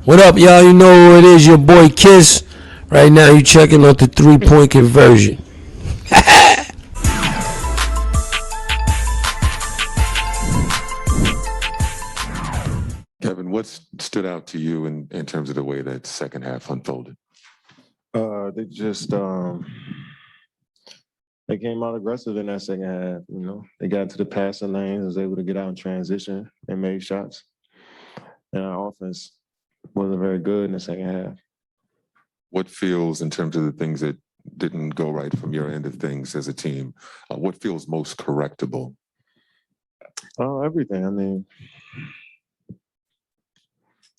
What up, y'all? You know who it is, your boy Kiss. Right now, you checking out the 3-point conversion. Kevin, what stood out to you in terms of the way that second half unfolded? They just they came out aggressive in that second half. You know, they got to the passing lanes, was able to get out in transition and made shots. And our offense wasn't very good in the second half. What feels, in terms of the things that didn't go right from your end of things as a team, what feels most correctable? Everything. I mean,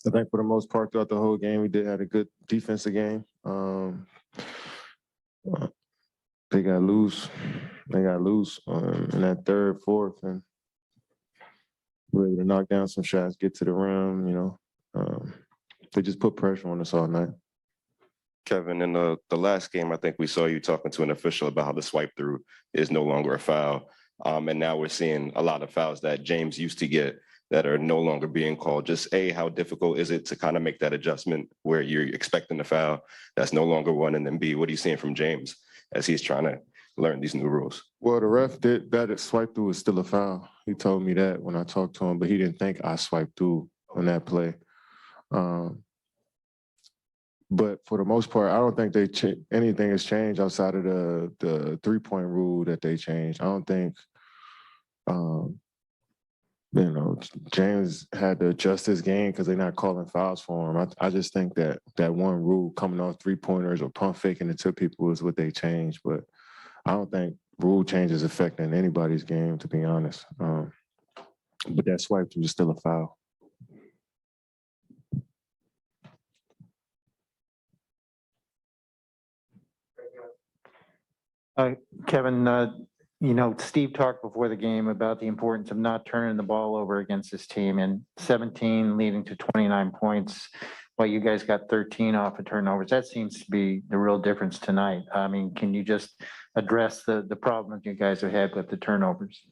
I think for the most part throughout the whole game, we did have a good defensive game. They got loose. They got loose in that third, fourth, and we were able to knock down some shots, get to the rim. You know, they just put pressure on us all night. Kevin, in the last game, I think we saw you talking to an official about how the swipe through is no longer a foul. And now we're seeing a lot of fouls that James used to get that are no longer being called. Just A, how difficult is it to kind of make that adjustment where you're expecting a foul that's no longer one? And then B, what are you seeing from James as he's trying to learn these new rules? Well, the ref did that swipe through was still a foul. He told me that when I talked to him, but he didn't think I swiped through on that play. But for the most part, I don't think anything has changed outside of the 3-point rule that they changed. I don't think, you know, James had to adjust his game because they're not calling fouls for him. I just think that one rule coming off 3-pointers or pump faking it to people is what they changed. But I don't think rule changes affecting anybody's game, to be honest. But that swipe was still a foul. Kevin, you know, Steve talked before the game about the importance of not turning the ball over against this team, and 17 leading to 29 points, while you guys got 13 off of turnovers. That seems to be the real difference tonight. I mean, can you just address the problem that you guys have had with the turnovers?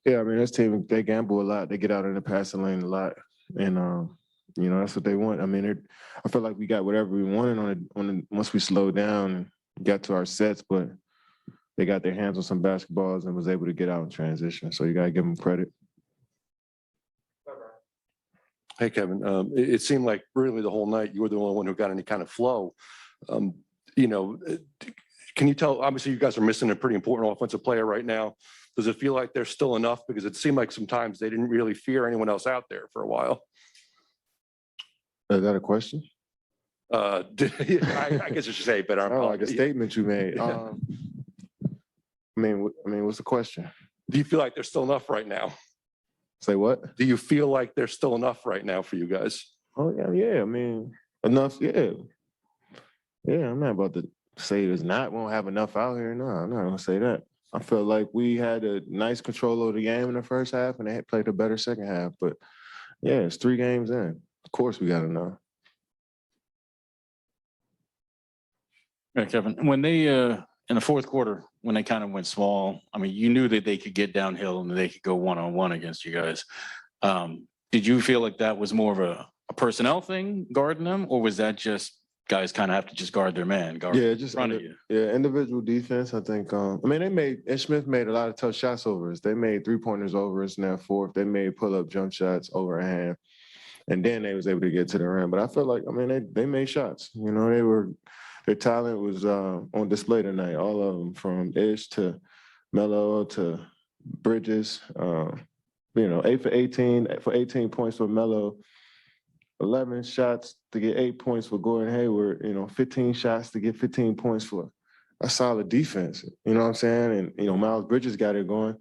Yeah, I mean, this team, they gamble a lot. They get out in the passing lane a lot. And, you know, that's what they want. I mean, I feel like we got whatever we wanted once we slowed down and got to our sets, but they got their hands on some basketballs and was able to get out in transition. So you got to give them credit. Hey, Kevin, it seemed like really the whole night you were the only one who got any kind of flow. You know, can you tell, obviously you guys are missing a pretty important offensive player right now. Does it feel like there's still enough? Because it seemed like sometimes they didn't really fear anyone else out there for a while. Is that a question? I guess I should say, but oh, like a statement you made. I mean, what's the question? Do you feel like there's still enough right now? Say what? Do you feel like there's still enough right now for you guys? Oh, yeah. I mean, enough, yeah. Yeah, I'm not about to say there's not, won't have enough out here. No, I'm not going to say that. I felt like we had a nice control over the game in the first half, and they had played a better second half. But, yeah, it's 3 games in. Of course we got to know. Yeah, Kevin, when they in the fourth quarter, when they kind of went small, I mean, you knew that they could get downhill and they could go one-on-one against you guys. Did you feel like that was more of a personnel thing guarding them, or was that just guys kind of have to just guard their man, guard in front of you? Yeah, individual defense, I think. I mean, Smith made a lot of tough shots over us. They made 3-pointers over us in that fourth. They made pull-up jump shots over a hand. And then they was able to get to the rim. But I felt like, I mean, they made shots. You know, their talent was on display tonight. All of them, from Ish to Melo to Bridges. You know, 8 for 18 points for Melo. 11 shots to get 8 points for Gordon Hayward. You know, 15 shots to get 15 points for a solid defense. You know what I'm saying? And, you know, Miles Bridges got it going.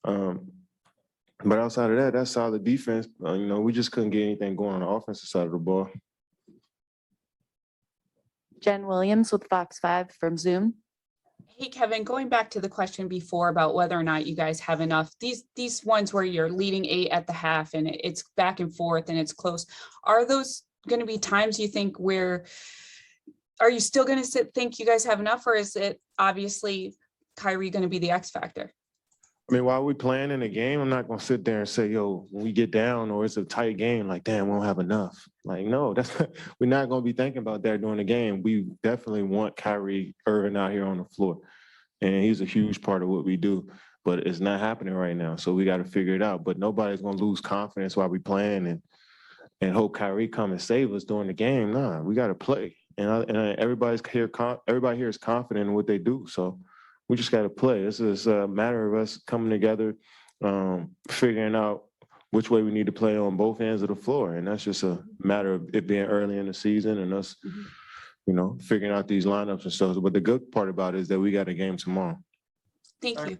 But outside of that, that's solid defense. You know, we just couldn't get anything going on the offensive side of the ball. Jen Williams with Fox 5 from Zoom. Hey, Kevin, going back to the question before about whether or not you guys have enough, these ones where you're leading 8 at the half and it's back and forth and it's close, are those going to be times you think where, are you still going to think you guys have enough, or is it obviously Kyrie going to be the X factor? I mean, while we playing in the game, I'm not gonna sit there and say, "Yo, when we get down or it's a tight game, like, damn, we don't have enough." Like, no, that's we're not gonna be thinking about that during the game. We definitely want Kyrie Irving out here on the floor, and he's a huge part of what we do. But it's not happening right now, so we got to figure it out. But nobody's gonna lose confidence while we playing and hope Kyrie come and save us during the game. Nah, we got to play, and everybody here is confident in what they do. So we just got to play. This is a matter of us coming together, figuring out which way we need to play on both ends of the floor, and that's just a matter of it being early in the season and us, figuring out these lineups and stuff. But the good part about it is that we got a game tomorrow. Thank you.